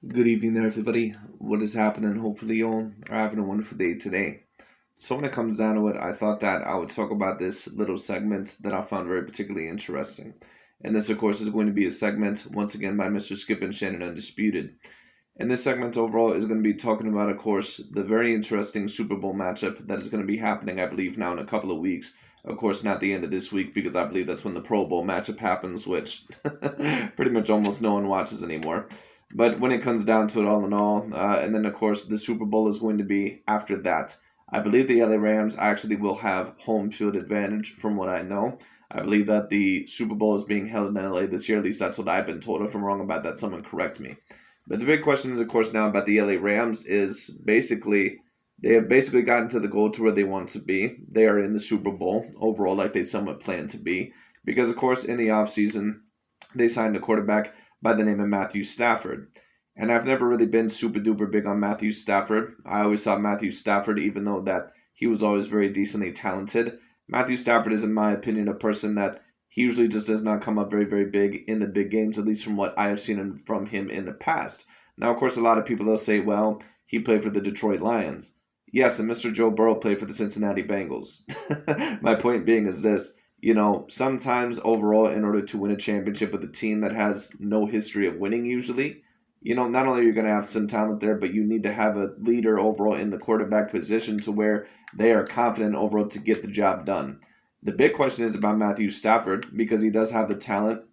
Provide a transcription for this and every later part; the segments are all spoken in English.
Good evening there, everybody. What is happening? Hopefully, you all are having a wonderful day today. So, when it comes down to it, I thought that I would talk about this little segment that I found very particularly interesting. And this, of course, is going to be a segment, once again, by Mr. Skip and Shannon Undisputed. And this segment overall is going to be talking about, of course, the very interesting Super Bowl matchup that is going to be happening, I believe, now in a couple of weeks. Of course, not the end of this week, because I believe that's when the Pro Bowl matchup happens, which pretty much almost no one watches anymore. But when it comes down to it, all in all, and then of course the Super Bowl is going to be after that. I believe the LA Rams actually will have home field advantage from what I know. I believe that the Super Bowl is being held in LA this year. At least that's what I've been told. If I'm wrong about that, someone correct me. But the big question is, of course, now about the LA Rams is basically they have basically gotten to the goal to where they want to be. They are in the Super Bowl overall, like they somewhat plan to be, because of course in the offseason they signed a quarterback by the name of Matthew Stafford. And I've never really been super duper big on Matthew Stafford. I always thought Matthew Stafford, even though that he was always very decently talented, Matthew Stafford is, in my opinion, a person that he usually just does not come up very, very big in the big games, at least from what I have seen from him in the past. Now, of course, a lot of people will say, well, he played for the Detroit Lions. Yes, and Mr. Joe Burrow played for the Cincinnati Bengals. My point being is this. Sometimes overall, in order to win a championship with a team that has no history of winning, usually, not only are you going to have some talent there, but you need to have a leader overall in the quarterback position to where they are confident overall to get the job done. The big question is about Matthew Stafford because he does have the talent.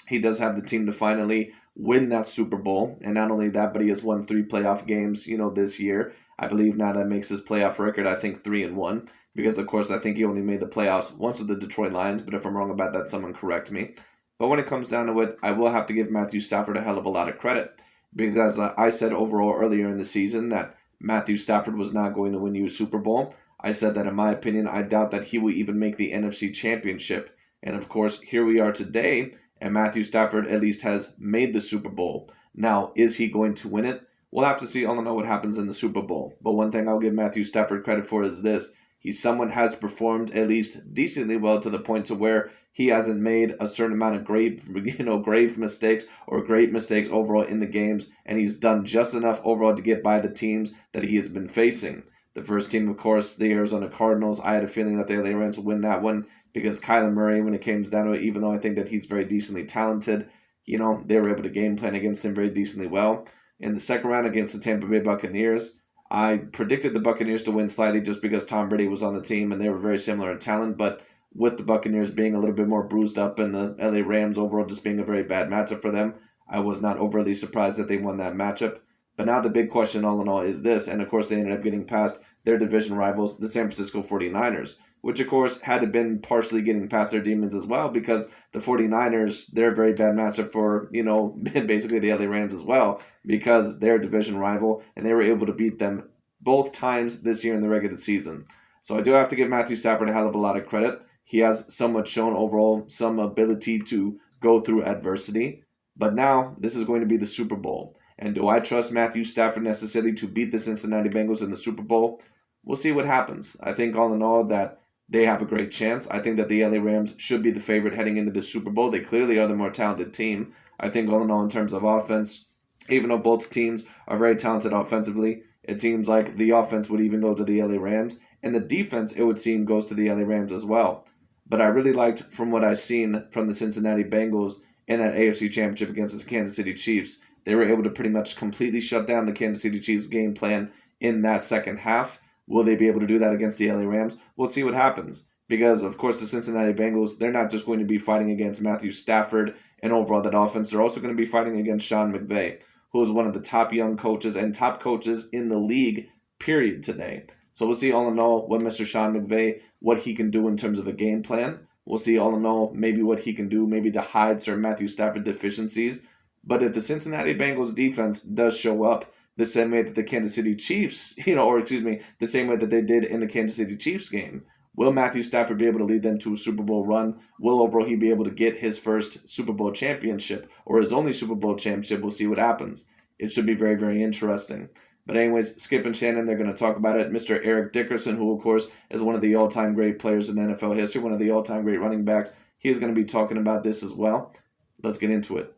He does have the team to finally win that Super Bowl. And not only that, but he has won 3 playoff games, this year. I believe now that makes his playoff record, I think, 3-1 because of course I think he only made the playoffs once with the Detroit Lions, but if I'm wrong about that, someone correct me. But when it comes down to it, I will have to give Matthew Stafford a hell of a lot of credit because I said overall earlier in the season that Matthew Stafford was not going to win you a Super Bowl. I said that in my opinion, I doubt that he will even make the NFC Championship. And of course, here we are today, and Matthew Stafford at least has made the Super Bowl. Now, is he going to win it? We'll have to see. I don't know what happens in the Super Bowl. But one thing I'll give Matthew Stafford credit for is this. Someone has performed at least decently well to the point to where he hasn't made a certain amount of grave mistakes or great mistakes overall in the games, and he's done just enough overall to get by the teams that he has been facing. The first team, of course, the Arizona Cardinals. I had a feeling that the LA Rams would win that one because Kyler Murray, when it came down to it, even though I think that he's very decently talented, they were able to game plan against him very decently well. In the second round against the Tampa Bay Buccaneers, I predicted the Buccaneers to win slightly just because Tom Brady was on the team and they were very similar in talent, but with the Buccaneers being a little bit more bruised up and the LA Rams overall just being a very bad matchup for them, I was not overly surprised that they won that matchup. But now the big question all in all is this, and of course they ended up getting past their division rivals, the San Francisco 49ers, which of course had to been partially getting past their demons as well because the 49ers, they're a very bad matchup for, basically the LA Rams as well because they're a division rival and they were able to beat them both times this year in the regular season. So I do have to give Matthew Stafford a hell of a lot of credit. He has somewhat shown overall some ability to go through adversity. But now this is going to be the Super Bowl. And do I trust Matthew Stafford necessarily to beat the Cincinnati Bengals in the Super Bowl? We'll see what happens. I think all in all that they have a great chance. I think that the LA Rams should be the favorite heading into the Super Bowl. They clearly are the more talented team. I think all in all in terms of offense, even though both teams are very talented offensively, it seems like the offense would even go to the LA Rams. And the defense, it would seem, goes to the LA Rams as well. But I really liked from what I've seen from the Cincinnati Bengals in that AFC Championship against the Kansas City Chiefs. They were able to pretty much completely shut down the Kansas City Chiefs game plan in that second half. Will they be able to do that against the LA Rams? We'll see what happens. Because, of course, the Cincinnati Bengals, they're not just going to be fighting against Matthew Stafford and overall that offense. They're also going to be fighting against Sean McVay, who is one of the top young coaches and top coaches in the league, period, today. So we'll see all in all what Mr. Sean McVay, what he can do in terms of a game plan. We'll see all in all maybe what he can do, maybe to hide certain Matthew Stafford deficiencies. But if the Cincinnati Bengals defense does show up the same way that the Kansas City Chiefs, the same way that they did in the Kansas City Chiefs game, will Matthew Stafford be able to lead them to a Super Bowl run? Will overall he be able to get his first Super Bowl championship or his only Super Bowl championship? We'll see what happens. It should be very, very interesting. But anyways, Skip and Shannon, they're going to talk about it. Mr. Eric Dickerson, who of course is one of the all-time great players in NFL history, one of the all-time great running backs, he is going to be talking about this as well. Let's get into it.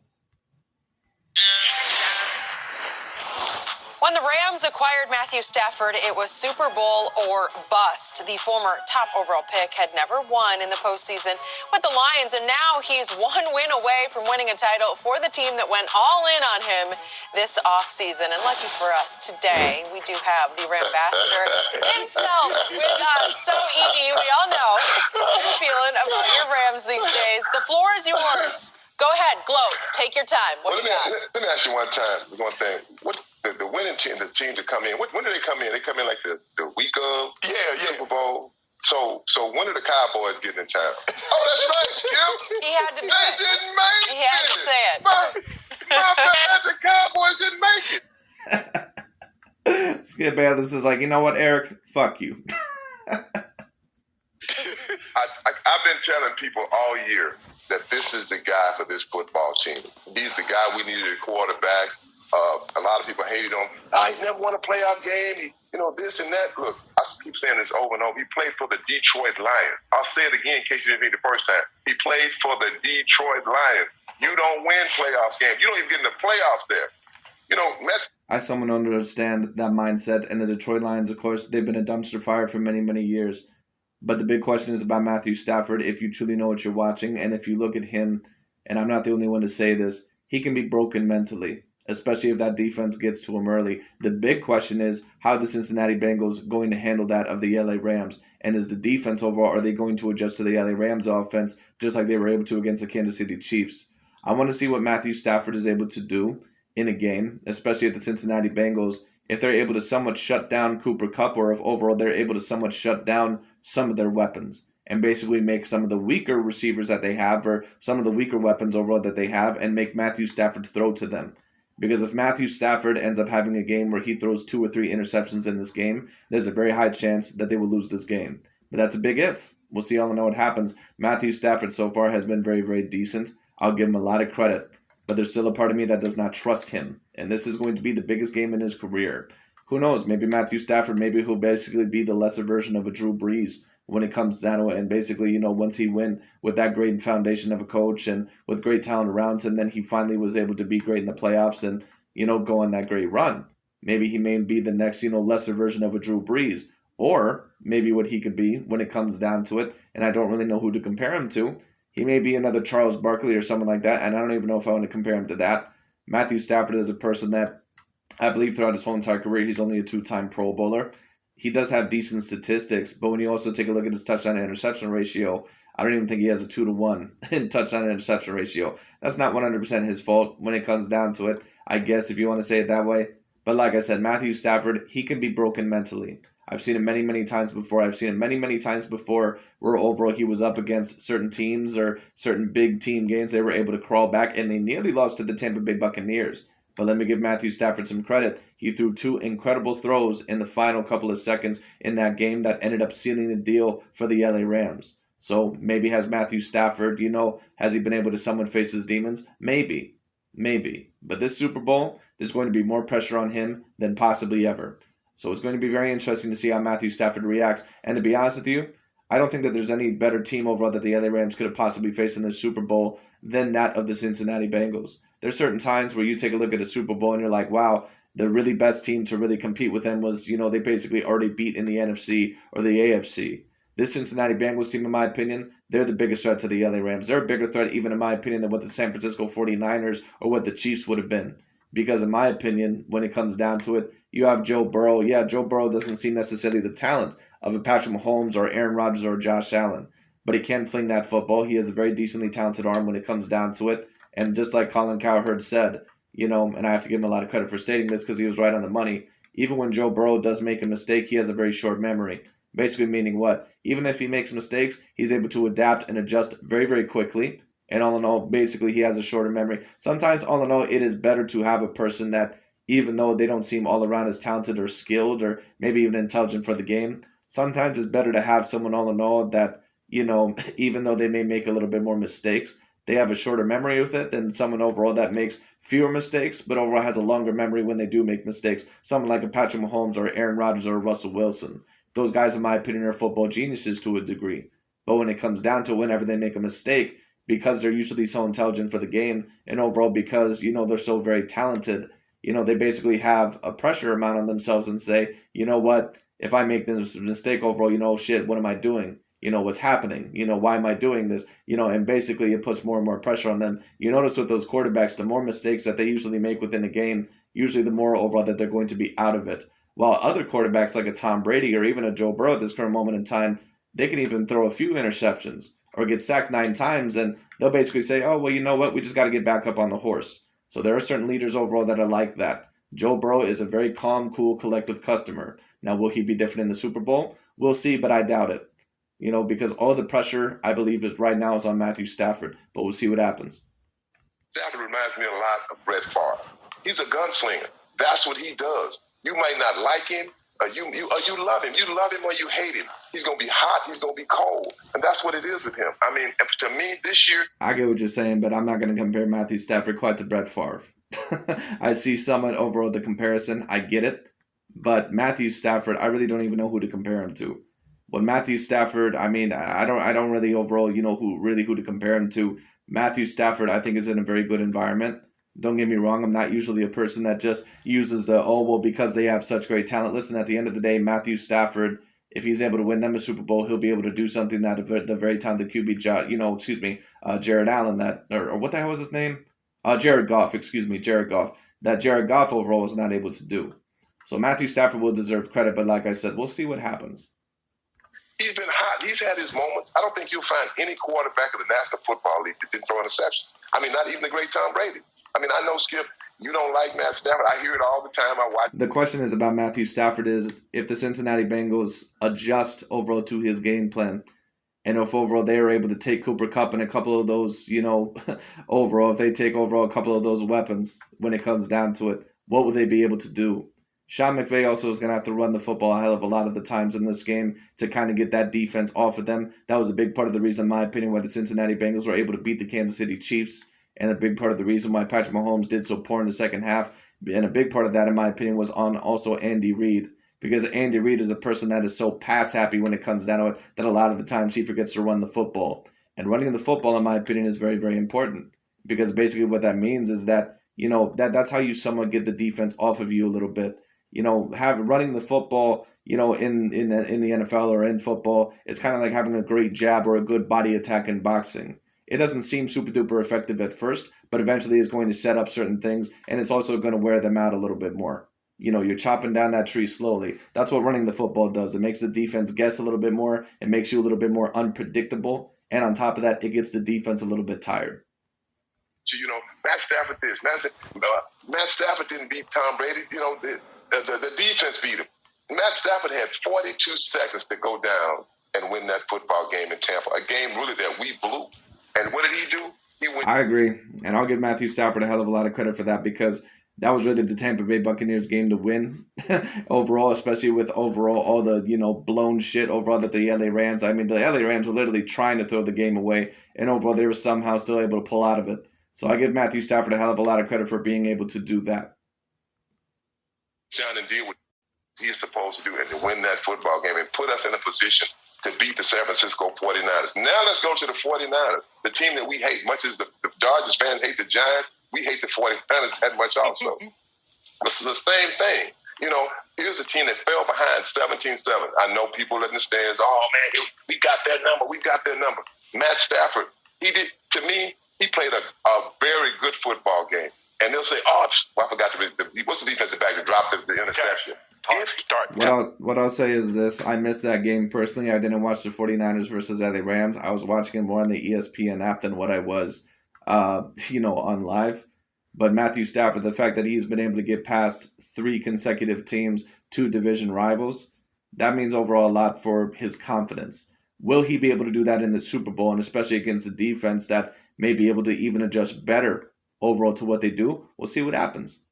When the Rams acquired Matthew Stafford, it was Super Bowl or bust. The former top overall pick had never won in the postseason with the Lions, and now he's one win away from winning a title for the team that went all in on him this offseason. And lucky for us, today we do have the Rambassador himself with us. So, Edie, we all know how you're feeling about your Rams these days. The floor is yours. Go ahead, gloat. Take your time. What do you got? Let me ask you one thing. What the winning team, the team to come in? When do they come in? They come in like the week of Super Bowl. So when are the Cowboys getting in town? Oh, that's right, Skip. He had to do they it. didn't make it. He had to say it. My bad. The Cowboys didn't make it. Skip Bayless is like, you know what, Eric? Fuck you. I've been telling people all year that this is the guy for this football team. He's the guy we needed a quarterback. A lot of people hated him. He never won a playoff game. This and that. Look, I keep saying this over and over. He played for the Detroit Lions. I'll say it again in case you didn't hear the first time. He played for the Detroit Lions. You don't win playoff games. You don't even get in the playoffs there. I someone understand that mindset, and the Detroit Lions, of course, they've been a dumpster fire for many, many years. But the big question is about Matthew Stafford, if you truly know what you're watching, and if you look at him, and I'm not the only one to say this, he can be broken mentally, especially if that defense gets to him early. The big question is, how are the Cincinnati Bengals going to handle that of the LA Rams? And is the defense overall, are they going to adjust to the LA Rams offense, just like they were able to against the Kansas City Chiefs? I want to see what Matthew Stafford is able to do in a game, especially at the Cincinnati Bengals, if they're able to somewhat shut down Cooper Kupp, or if overall they're able to somewhat shut down some of their weapons and basically make some of the weaker receivers that they have, or some of the weaker weapons overall that they have, and make Matthew Stafford throw to them. Because if Matthew Stafford ends up having a game where he throws 2 or 3 interceptions in this game, there's a very high chance that they will lose this game. But that's a big if. We'll see all in all what happens. Matthew Stafford so far has been very, very decent. I'll give him a lot of credit. But there's still a part of me that does not trust him. And this is going to be the biggest game in his career. Who knows? Maybe Matthew Stafford, maybe he'll basically be the lesser version of a Drew Brees when it comes down to it. And basically, once he went with that great foundation of a coach and with great talent around him, then he finally was able to be great in the playoffs and, go on that great run. Maybe he may be the next, lesser version of a Drew Brees. Or maybe what he could be when it comes down to it, and I don't really know who to compare him to, he may be another Charles Barkley or someone like that, and I don't even know if I want to compare him to that. Matthew Stafford is a person that I believe throughout his whole entire career, he's only a 2-time Pro Bowler. He does have decent statistics, but when you also take a look at his touchdown to interception ratio, I don't even think he has a 2-to-1 in touchdown to interception ratio. That's not 100% his fault when it comes down to it, I guess, if you want to say it that way. But like I said, Matthew Stafford, he can be broken mentally. I've seen it many, many times before. I've seen it many, many times before where overall he was up against certain teams or certain big team games. They were able to crawl back, and they nearly lost to the Tampa Bay Buccaneers. But let me give Matthew Stafford some credit. He threw 2 incredible throws in the final couple of seconds in that game that ended up sealing the deal for the LA Rams. So maybe has Matthew Stafford, has he been able to somewhat face his demons? Maybe. But this Super Bowl, there's going to be more pressure on him than possibly ever. So it's going to be very interesting to see how Matthew Stafford reacts. And to be honest with you, I don't think that there's any better team overall that the LA Rams could have possibly faced in the Super Bowl than that of the Cincinnati Bengals. There's certain times where you take a look at the Super Bowl and you're like, wow, the really best team to really compete with them was, they basically already beat in the NFC or the AFC. This Cincinnati Bengals team, in my opinion, they're the biggest threat to the LA Rams. They're a bigger threat, even in my opinion, than what the San Francisco 49ers or what the Chiefs would have been. Because in my opinion, when it comes down to it, you have Joe Burrow. Yeah, Joe Burrow doesn't seem necessarily the talent of a Patrick Mahomes or Aaron Rodgers or Josh Allen. But he can fling that football. He has a very decently talented arm when it comes down to it. And just like Colin Cowherd said, and I have to give him a lot of credit for stating this because he was right on the money, even when Joe Burrow does make a mistake, he has a very short memory. Basically meaning what? Even if he makes mistakes, he's able to adapt and adjust very, very quickly. And all in all, basically, he has a shorter memory. Sometimes, all in all, it is better to have a person that, even though they don't seem all around as talented or skilled or maybe even intelligent for the game, sometimes it's better to have someone, all in all, that, even though they may make a little bit more mistakes, they have a shorter memory with it than someone overall that makes fewer mistakes, but overall has a longer memory when they do make mistakes. Someone like a Patrick Mahomes or Aaron Rodgers or Russell Wilson. Those guys, in my opinion, are football geniuses to a degree. But when it comes down to whenever they make a mistake, because they're usually so intelligent for the game, and overall because, they're so very talented, they basically have a pressure amount on themselves and say, you know what, if I make this mistake overall, shit, what am I doing? What's happening? Why am I doing this? And basically it puts more and more pressure on them. You notice with those quarterbacks, the more mistakes that they usually make within a game, usually the more overall that they're going to be out of it. While other quarterbacks like a Tom Brady or even a Joe Burrow at this current moment in time, they can even throw a few interceptions or get sacked 9 times and they'll basically say, oh, well, you know what? We just got to get back up on the horse. So there are certain leaders overall that are like that. Joe Burrow is a very calm, cool, collective customer. Now, will he be different in the Super Bowl? We'll see, but I doubt it. Because all the pressure, I believe, is right now is on Matthew Stafford. But we'll see what happens. Stafford reminds me a lot of Brett Favre. He's a gunslinger. That's what he does. You might not like him, or you love him. You love him or you hate him. He's going to be hot. He's going to be cold. And that's what it is with him. I mean, to me, this year... I get what you're saying, but I'm not going to compare Matthew Stafford quite to Brett Favre. I see somewhat overall the comparison. I get it. But Matthew Stafford, I really don't even know who to compare him to. When Matthew Stafford, I mean, I don't really overall, who to compare him to. Matthew Stafford, I think, is in a very good environment. Don't get me wrong, I'm not usually a person that just uses because they have such great talent. Listen, at the end of the day, Matthew Stafford, if he's able to win them a Super Bowl, he'll be able to do something that the very talented QB, Jared Allen, or what the hell was his name? Jared Goff, that Jared Goff overall was not able to do. So Matthew Stafford will deserve credit, but like I said, we'll see what happens. He's been hot. He's had his moments. I don't think you'll find any quarterback in the National Football League that didn't throw interceptions. I mean, not even the great Tom Brady. I mean, I know, Skip, you don't like Matt Stafford. I hear it all the time. I watch. The question is about Matthew Stafford is if the Cincinnati Bengals adjust overall to his game plan, and if overall they are able to take Cooper Kupp and a couple of those, overall, if they take overall a couple of those weapons when it comes down to it, what will they be able to do? Sean McVay also is going to have to run the football a hell of a lot of the times in this game to kind of get that defense off of them. That was a big part of the reason, in my opinion, why the Cincinnati Bengals were able to beat the Kansas City Chiefs, and a big part of the reason why Patrick Mahomes did so poor in the second half. And a big part of that, in my opinion, was on also Andy Reid, because Andy Reid is a person that is so pass happy when it comes down to it that a lot of the times he forgets to run the football. And running the football, in my opinion, is very, very important, because basically what that means is that, that's how you somewhat get the defense off of you a little bit. Running the football, in the NFL or in football, it's kind of like having a great jab or a good body attack in boxing. It doesn't seem super duper effective at first, but eventually it's going to set up certain things, and it's also going to wear them out a little bit more. You're chopping down that tree slowly. That's what running the football does. It makes the defense guess a little bit more. It makes you a little bit more unpredictable, and on top of that, it gets the defense a little bit tired. So, Matt Stafford Matt Stafford didn't beat Tom Brady. The defense beat him. Matt Stafford had 42 seconds to go down and win that football game in Tampa, a game really that we blew. And what did he do? He went. I agree, and I'll give Matthew Stafford a hell of a lot of credit for that, because that was really the Tampa Bay Buccaneers game to win overall, especially with overall all the blown shit overall that the LA Rams. I mean, the LA Rams were literally trying to throw the game away, and overall they were somehow still able to pull out of it. So I give Matthew Stafford a hell of a lot of credit for being able to do that. Down and deal with what he is supposed to do and to win that football game and put us in a position to beat the San Francisco 49ers. Now let's go to the 49ers, the team that we hate. Much as the Dodgers fans hate the Giants, we hate the 49ers that much also. It's the same thing. Here's a team that fell behind 17-7. I know people in the stands, we got their number. Matt Stafford, to me, he played a very good football game. And they'll say, I forgot what's the defensive back that dropped the interception? What I'll say is this. I missed that game personally. I didn't watch the 49ers versus LA Rams. I was watching it more on the ESPN app than what I was, on live. But Matthew Stafford, the fact that he's been able to get past 3 consecutive teams, 2 division rivals, that means overall a lot for his confidence. Will he be able to do that in the Super Bowl, and especially against the defense that may be able to even adjust better overall to what they do? We'll see what happens.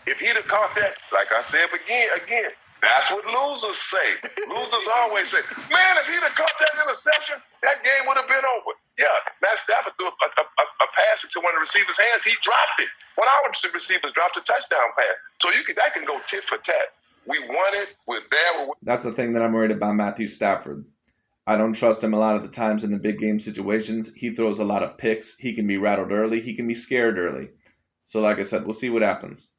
If he'd have caught that, like I said again, that's what losers say. Losers always say, man, if he'd have caught that interception, that game would have been over. Yeah, Matt Stafford threw a pass into one of the receiver's hands. He dropped it. One of our receivers dropped a touchdown pass. So that can go tit for tat. We won it. We're there. That's the thing that I'm worried about Matthew Stafford. I don't trust him a lot of the times in the big game situations. He throws a lot of picks. He can be rattled early. He can be scared early. So like I said, we'll see what happens.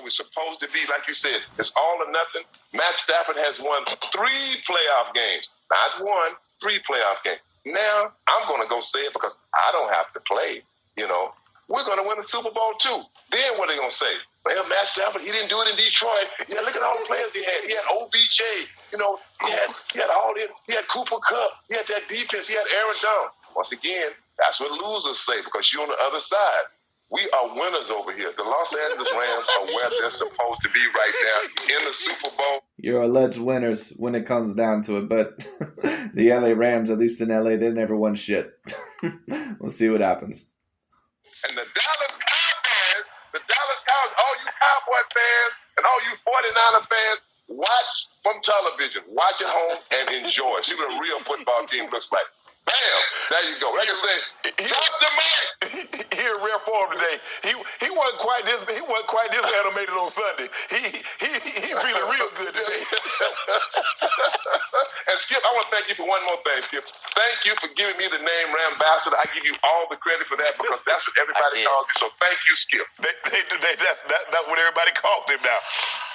We're supposed to be, like you said, it's all or nothing. Matt Stafford has won 3 playoff games. Not 1, 3 playoff games. Now, I'm going to go say it because I don't have to play, We're going to win the Super Bowl too. Then what are they going to say? Well, Matt Stafford, he didn't do it in Detroit. Yeah, look at all the players he had. He had OBJ. He had all this. He had Cooper Kupp. He had that defense. He had Aaron Donald. Once again, that's what losers say because you're on the other side. We are winners over here. The Los Angeles Rams are where they're supposed to be right now in the Super Bowl. You're alleged winners when it comes down to it, but the LA Rams, at least in LA, they never won shit. We'll see what happens. And the Dallas Cowboys, all you Cowboy fans and all you 49er fans, watch from television. Watch at home and enjoy. See what a real football team looks like. Bam! There you go. Like I say, drop the mic. He in rare form today. He wasn't quite this animated on Sunday. He feeling real good today. And Skip, I want to thank you for one more thing, Skip. Thank you for giving me the name Rambassador. I give you all the credit for that because that's what everybody calls you. So thank you, Skip. That's what everybody called him now.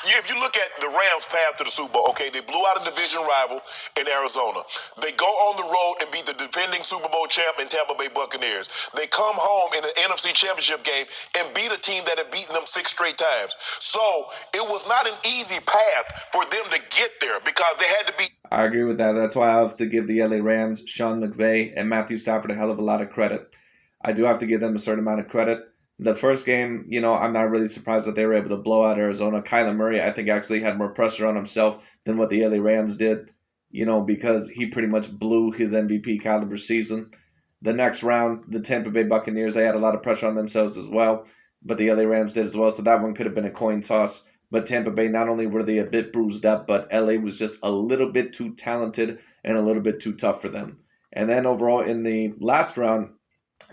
Yeah, if you look at the Rams' path to the Super Bowl, okay, they blew out a division rival in Arizona. They go on the road and beat the defending Super Bowl champ in Tampa Bay Buccaneers. They come home in an NFC Championship game and beat a team that had beaten them 6 straight times. So it was not an easy path for them to get there because they had to be. I agree with that. That's why I have to give the LA Rams, Sean McVay, and Matthew Stafford a hell of a lot of credit. I do have to give them a certain amount of credit. The first game, I'm not really surprised that they were able to blow out Arizona. Kyler Murray, I think, actually had more pressure on himself than what the LA Rams did, because he pretty much blew his MVP caliber season. The next round, the Tampa Bay Buccaneers, they had a lot of pressure on themselves as well, but the LA Rams did as well, so that one could have been a coin toss. But Tampa Bay, not only were they a bit bruised up, but LA was just a little bit too talented and a little bit too tough for them. And then overall, in the last round,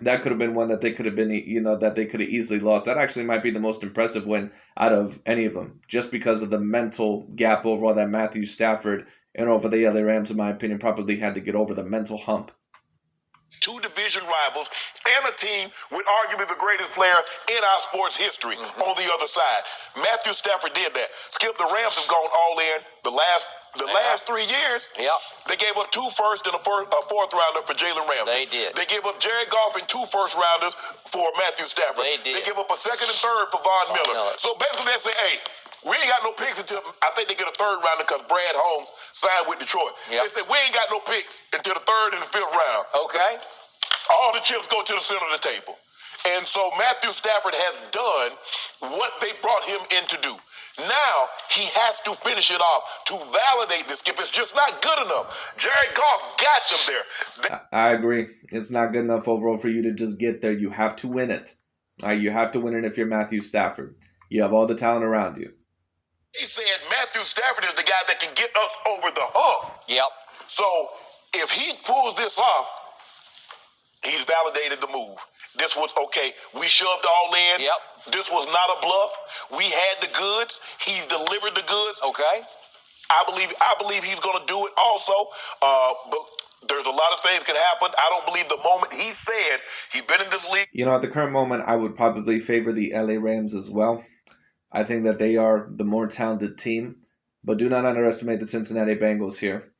that could have been one that they could have been, that they could have easily lost. That actually might be the most impressive win out of any of them, just because of the mental gap overall that Matthew Stafford and over the LA Rams, in my opinion, probably had to get over the mental hump. 2 division rivals and a team with arguably the greatest player in our sports history on the other side. Matthew Stafford did that. Skip, the Rams have gone all in the last 3 years. Yep. They gave up 2 firsts and a 4th rounder for Jalen Ramsey. They did. They gave up Jared Goff and 2 first rounders for Matthew Stafford. They did. They gave up a 2nd and 3rd for Von Miller. So basically they say, hey, we ain't got no picks until, I think they get a 3rd rounder because Brad Holmes signed with Detroit. Yep. They say, we ain't got no picks until the 3rd and the 5th round. Okay. All the chips go to the center of the table. And so Matthew Stafford has done what they brought him in to do. Now he has to finish it off to validate this. Skip, it's just not good enough. Jared Goff got them there. I agree. It's not good enough overall for you to just get there. You have to win it. You have to win it if you're Matthew Stafford. You have all the talent around you. He said Matthew Stafford is the guy that can get us over the hump. Yep. So if he pulls this off, he's validated the move. This was, okay, we shoved all in. Yep. This was not a bluff. We had the goods. He's delivered the goods. Okay. I believe he's going to do it also. But there's a lot of things can happen. I don't believe the moment he said he's been in this league. At the current moment, I would probably favor the LA Rams as well. I think that they are the more talented team. But do not underestimate the Cincinnati Bengals here.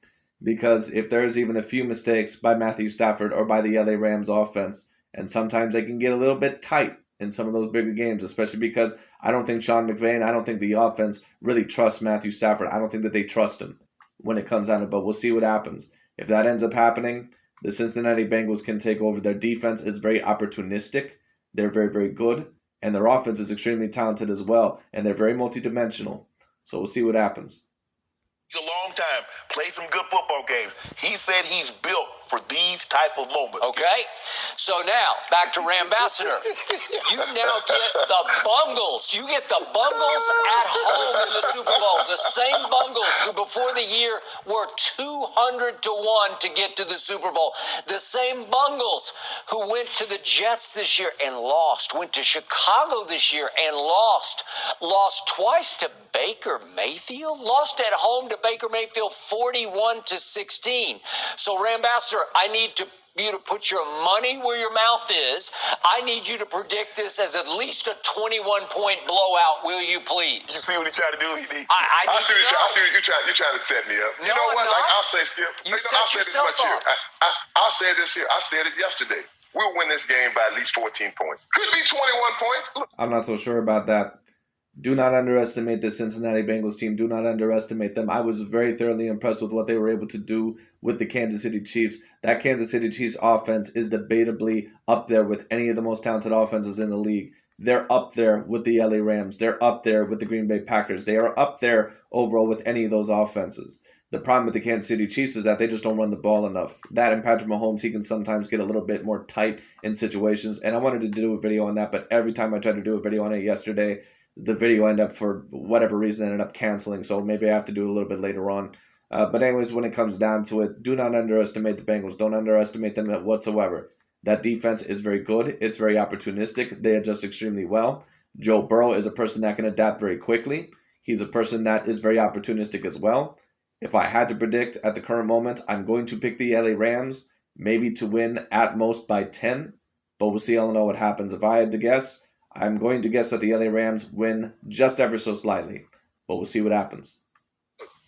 Because if there's even a few mistakes by Matthew Stafford or by the LA Rams offense, and sometimes they can get a little bit tight in some of those bigger games, especially because I don't think Sean McVay and I don't think the offense really trusts Matthew Stafford. I don't think that they trust him when it comes down to it, but we'll see what happens. If that ends up happening, the Cincinnati Bengals can take over. Their defense is very opportunistic. They're very, very good. And their offense is extremely talented as well. And they're very multidimensional. So we'll see what happens. A long time, play some good football games. He said he's built for these type of moments. Okay. So now, back to Rambassador. You now get the Bungles. You get the Bungles at home in the Super Bowl. The same Bungles who before the year were 200-1 to get to the Super Bowl. The same Bungles who went to the Jets this year and lost. Went to Chicago this year and lost. Lost twice to Baker Mayfield. Lost at home to Baker Mayfield 41-16. So Rambassador, I need to you to put your money where your mouth is. I need you to predict this as at least a 21-point blowout, will you please? You see what he tried to do? I I see what you're trying to set me up. You No, know what? I'm Like not. I'll say, Skip. You I'll set say this yourself much here. up. I'll say this here. I said it yesterday. We'll win this game by at least 14 points. Could be 21 points. Look, I'm not so sure about that. Do not underestimate the Cincinnati Bengals team. Do not underestimate them. I was very thoroughly impressed with what they were able to do with the Kansas City Chiefs. That Kansas City Chiefs offense is debatably up there with any of the most talented offenses in the league. They're up there with the LA Rams. They're up there with the Green Bay Packers. They are up there overall with any of those offenses. The problem with the Kansas City Chiefs is that they just don't run the ball enough. That and Patrick Mahomes, he can sometimes get a little bit more tight in situations. And I wanted to do a video on that, but every time I tried to do a video on it yesterday, the video ended up, for whatever reason, ended up canceling. So maybe I have to do it a little bit later on. But anyways, when it comes down to it, do not underestimate the Bengals. Don't underestimate them whatsoever. That defense is very good. It's very opportunistic. They adjust extremely well. Joe Burrow is a person that can adapt very quickly. He's a person that is very opportunistic as well. If I had to predict at the current moment, I'm going to pick the LA Rams, maybe to win at most by 10. But we'll see. I don't know what happens. If I had to guess, I'm going to guess that the LA Rams win just ever so slightly. But we'll see what happens.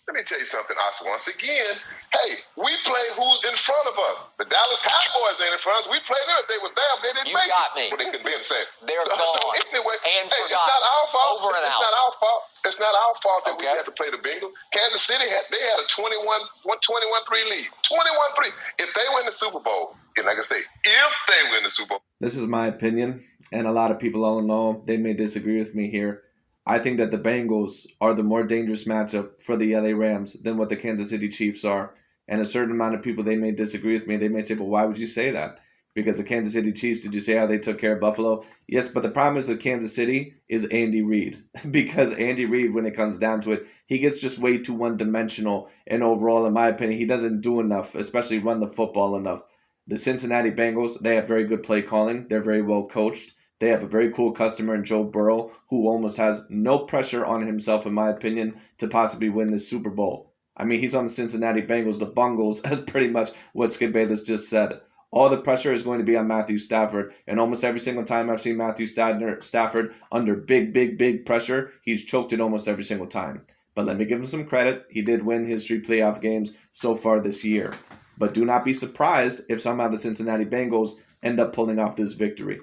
let me tell you something, Oscar. Once again, hey, we play who's in front of us. The Dallas Cowboys ain't in front of us. We play them. If they was them, they didn't You make got it. me. But they couldn't be in the same. They're so gone. anyway, And hey, it's forgotten. not our fault. Over and it's out. not our fault. It's not our fault that we Okay. had to play the Bengals. Kansas City had a 21-3 lead. 21-3. If they win the Super Bowl, and like I say, if they win the Super Bowl. This is my opinion, and a lot of people all know they may disagree with me here. I think that the Bengals are the more dangerous matchup for the LA Rams than what the Kansas City Chiefs are. And a certain amount of people, they may disagree with me. They may say, well, why would you say that? Because the Kansas City Chiefs, did you say how they took care of Buffalo? Yes, but the problem is with Kansas City is Andy Reid. Because Andy Reid, when it comes down to it, he gets just way too one-dimensional. And overall, in my opinion, he doesn't do enough, especially run the football enough. The Cincinnati Bengals, they have very good play calling. They're very well coached. They have a very cool customer in Joe Burrow, who almost has no pressure on himself, in my opinion, to possibly win this Super Bowl. I mean, he's on the Cincinnati Bengals, the Bungles, as pretty much what Skip Bayless just said. All the pressure is going to be on Matthew Stafford, and almost every single time I've seen Matthew Stafford under big pressure, he's choked it almost every single time. But let me give him some credit. He did win his 3 playoff games so far this year. But do not be surprised if somehow the Cincinnati Bengals end up pulling off this victory.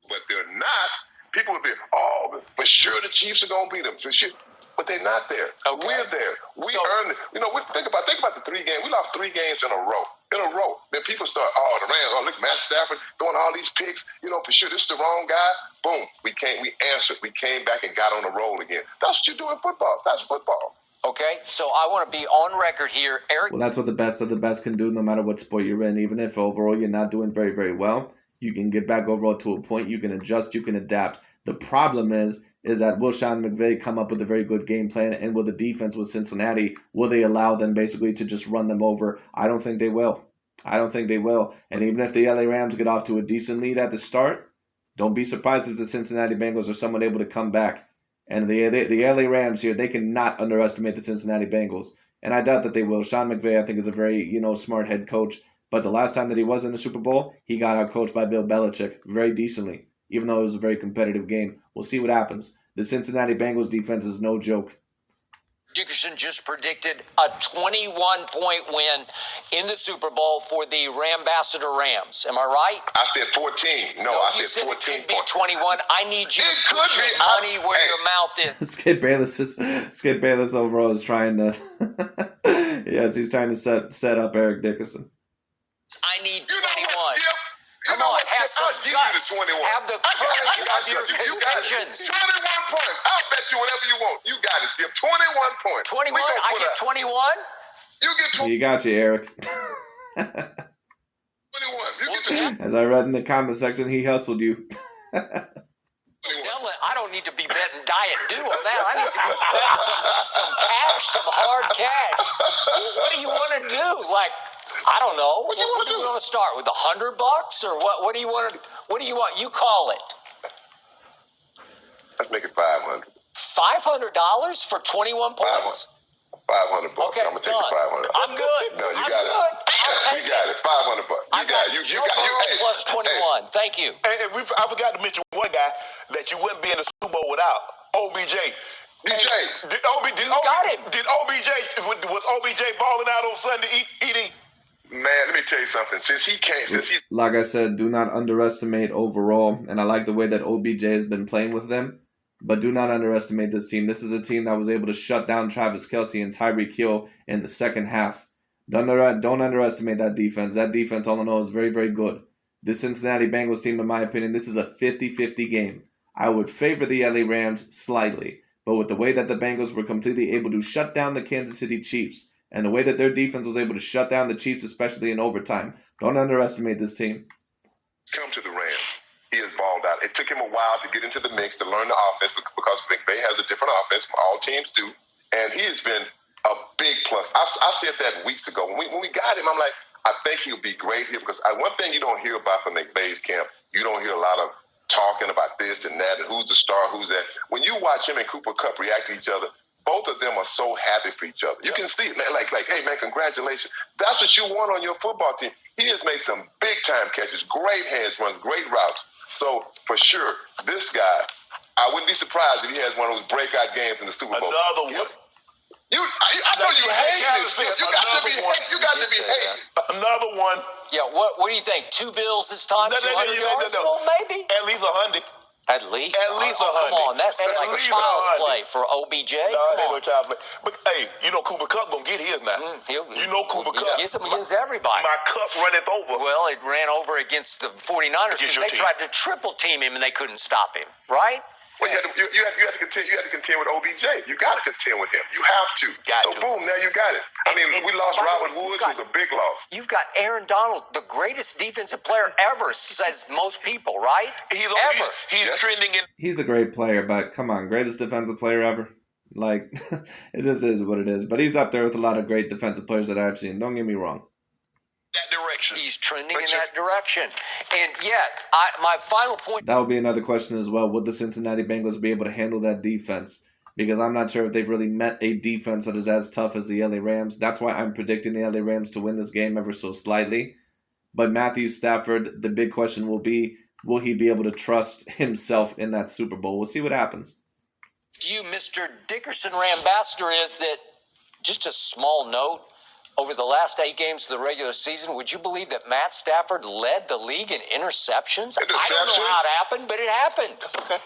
But they're not. People would be, oh, for sure the Chiefs are going to beat them. For sure. But they're not there. Okay. We're there. We earned it. You know, think about the 3 games. We lost 3 games in a row. Then people start, the Rams, look, Matt Stafford throwing all these picks. You know, for sure, this is the wrong guy. Boom. We answered. We came back and got on the roll again. That's what you do in football. That's football. Okay, so I want to be on record here. Eric. Well, that's what the best of the best can do no matter what sport you're in. Even if overall you're not doing very, very well, you can get back overall to a point. You can adjust. You can adapt. The problem is that will Sean McVay come up with a very good game plan, and will the defense with Cincinnati, will they allow them basically to just run them over? I don't think they will. And even if the LA Rams get off to a decent lead at the start, don't be surprised if the Cincinnati Bengals are somewhat able to come back. And the LA Rams here, they cannot underestimate the Cincinnati Bengals. And I doubt that they will. Sean McVay, I think, is a very, smart head coach. But the last time that he was in the Super Bowl, he got outcoached by Bill Belichick very decently, even though it was a very competitive game. We'll see what happens. The Cincinnati Bengals defense is no joke. Dickerson just predicted a 21-point win in the Super Bowl for the Rambassador Rams. Am I right? I said 14. No, I you said 14 it could be points. 21. I need you It to put could your be. money where your mouth is. Skip Bayless overall is trying to yes, he's trying to set up Eric Dickerson. I need 21. Come on, I'll give you the 21. Have the courage of your You got it. 21 convictions. points. I'll bet you whatever you want. You got it, Skip. 21 points. 21? I get 21? You get 21. You got you, Eric. 21. You get As I read in the comment section, he hustled you. 21. Dylan, I don't need to be betting Diet Dew on that. I need to be betting some cash, some hard cash. What do you want to do? I don't know. What do you want to start with? $100 or what? What do you want? You call it. Let's make it 500. $500 for 21 points. $500. Okay, I'm gonna take done. the 500. I'm good. No, you I'm got good. it. I'll take You got it. $500. I got Joe Burrow plus 21. Thank you. And I forgot to mention one guy that you wouldn't be in the Super Bowl without. OBJ. DJ. Was OBJ balling out on Sunday, ED? Man, let me tell you something. Since he's Like I said, do not underestimate overall, and I like the way that OBJ has been playing with them, but do not underestimate this team. This is a team that was able to shut down Travis Kelce and Tyreek Hill in the second half. Don't underestimate that defense. That defense, all in all, is very, very good. This Cincinnati Bengals team, in my opinion, this is a 50-50 game. I would favor the LA Rams slightly, but with the way that the Bengals were completely able to shut down the Kansas City Chiefs, and the way that their defense was able to shut down the Chiefs, especially in overtime, don't underestimate this team. come to the Rams, he has balled out. It took him a while to get into the mix, to learn the offense, because McVay has a different offense. All teams do. And he has been a big plus. I said that weeks ago. When we got him, I'm like, I think he'll be great here, because one thing you don't hear about from McVay's camp, you don't hear a lot of talking about this and that and who's the star, who's that. When you watch him and Cooper Kupp react to each other, both of them are so happy for each other. You can see it, man. Like, hey, man, congratulations. That's what you want on your football team. He has made some big-time catches, great hands runs, great routes. So, for sure, this guy, I wouldn't be surprised if he has one of those breakout games in the Super Bowl. Another one. I know you hate this. You got to be hating. Another one. Yeah, what do you think? 2 Bills this time? 200 yards? Well, maybe. At least 100. At least 100. Come on, that's like a child's play for OBJ. No, ain't no child's play. But hey, you know Cooper Kupp gonna get his now. You know Cooper Kupp gets him against everybody. My cup runneth over. Well, it ran over against the 49ers because they tried to triple team him and they couldn't stop him, right? Well, you had to contend with OBJ. You got to contend with him. You have to. Boom, now you got it. We lost Robert Woods, who's a big loss. You've got Aaron Donald, the greatest defensive player ever, says most people, right? He's trending in. He's a great player, but come on, greatest defensive player ever? Like, this is what it is. But he's up there with a lot of great defensive players that I've seen. Don't get me wrong. That direction. He's trending in that direction. And yet, my final point... That would be another question as well. Would the Cincinnati Bengals be able to handle that defense? Because I'm not sure if they've really met a defense that is as tough as the LA Rams. That's why I'm predicting the LA Rams to win this game ever so slightly. But Matthew Stafford, the big question will be, will he be able to trust himself in that Super Bowl? We'll see what happens. You, Mr. Dickerson Rambassador, is that just a small note. Over the last 8 games of the regular season, would you believe that Matt Stafford led the league in interceptions? I don't know how it happened, but it happened. Okay.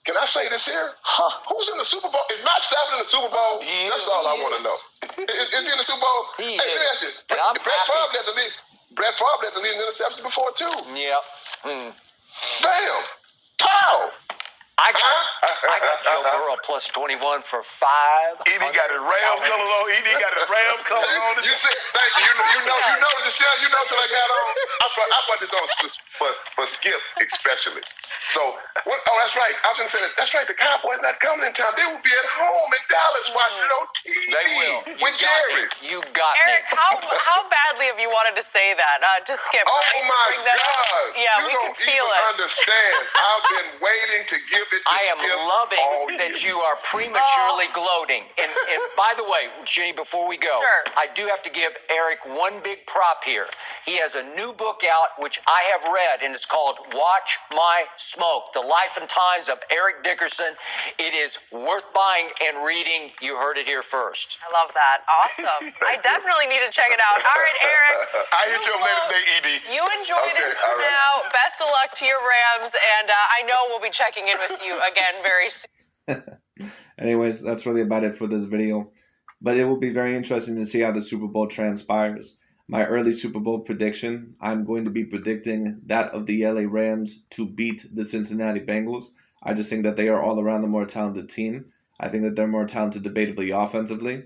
Can I say this here? Who's in the Super Bowl? Is Matt Stafford in the Super Bowl? That's all I want to know. Is he in the Super Bowl? He hey, is. Brett Favre led the league in interceptions before, too. Yep. Bam! Pow! I got Joe Burrow plus 21 for 5. ED got his Ram color on. ED got his Ram color on. You said, thank you. You know this shit. You know till I got on. I put this on for Skip especially. So, that's right. I was going to say that. That's right. The Cowboys not coming in town. They will be at home in Dallas watching it on TV. They will. With Jerry. You got Eric, how badly have you wanted to say that to Skip? Oh, my God. Yeah, we can feel it. Understand. I've been waiting to give it to I am Skip loving that you are prematurely gloating. And by the way, Jenny, before we go, I do have to give Eric one big prop here. He has a new book out, which I have read, and it's called Watch My Smoke, The Life and Times of Eric Dickerson. It is worth buying and reading. You heard it here first. I love that. Awesome. I definitely need to check it out. All right, Eric. I hit you up later today, ED. You enjoy this for now. Best of luck to your Rams, and I know we'll be checking in with you again very soon. Anyways, that's really about it for this video. But it will be very interesting to see how the Super Bowl transpires. My early Super Bowl prediction, I'm going to be predicting that of the LA Rams to beat the Cincinnati Bengals. I just think that they are all around the more talented team. I think that they're more talented debatably offensively,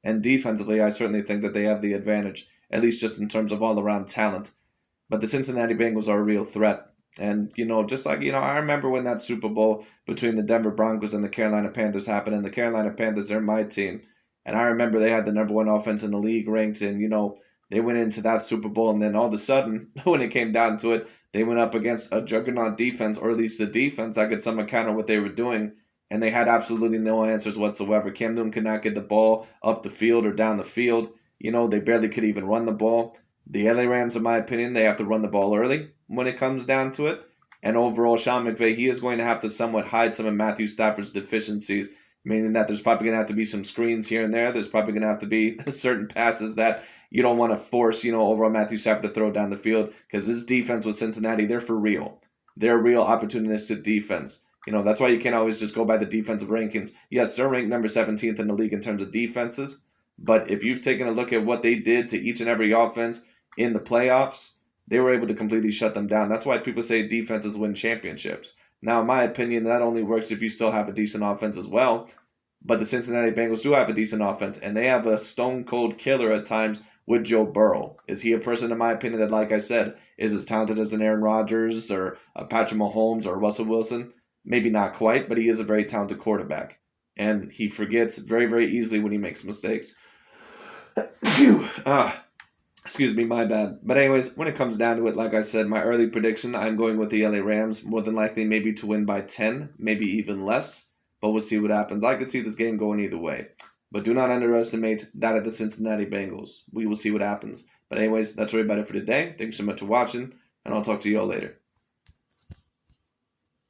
and defensively, I certainly think that they have the advantage, at least just in terms of all-around talent. But the Cincinnati Bengals are a real threat. And, just like, I remember when that Super Bowl between the Denver Broncos and the Carolina Panthers happened, and the Carolina Panthers, they're my team. And I remember they had the #1 offense in the league ranked, and, they went into that Super Bowl, and then all of a sudden, when it came down to it, they went up against a juggernaut defense, or at least the defense that could somewhat counter what they were doing, and they had absolutely no answers whatsoever. Cam Newton could not get the ball up the field or down the field. They barely could even run the ball. The LA Rams, in my opinion, they have to run the ball early when it comes down to it. And overall, Sean McVay, he is going to have to somewhat hide some of Matthew Stafford's deficiencies, meaning that there's probably going to have to be some screens here and there. There's probably going to have to be certain passes that you don't want to force, overall Matthew Stafford to throw down the field, because this defense with Cincinnati, they're for real. They're a real opportunistic defense. That's why you can't always just go by the defensive rankings. Yes, they're ranked number 17th in the league in terms of defenses, but if you've taken a look at what they did to each and every offense in the playoffs, they were able to completely shut them down. That's why people say defenses win championships. Now, in my opinion, that only works if you still have a decent offense as well. But the Cincinnati Bengals do have a decent offense, and they have a stone-cold killer at times with Joe Burrow. Is he a person, in my opinion, that, like I said, is as talented as an Aaron Rodgers or a Patrick Mahomes or Russell Wilson? Maybe not quite, but he is a very talented quarterback. And he forgets very, very easily when he makes mistakes. Phew. Excuse me, my bad. But anyways, when it comes down to it, like I said, my early prediction, I'm going with the LA Rams, more than likely maybe to win by 10, maybe even less. But we'll see what happens. I could see this game going either way. But do not underestimate that of the Cincinnati Bengals. We will see what happens. But anyways, that's everybody for today. Thanks so much for watching, and I'll talk to you all later.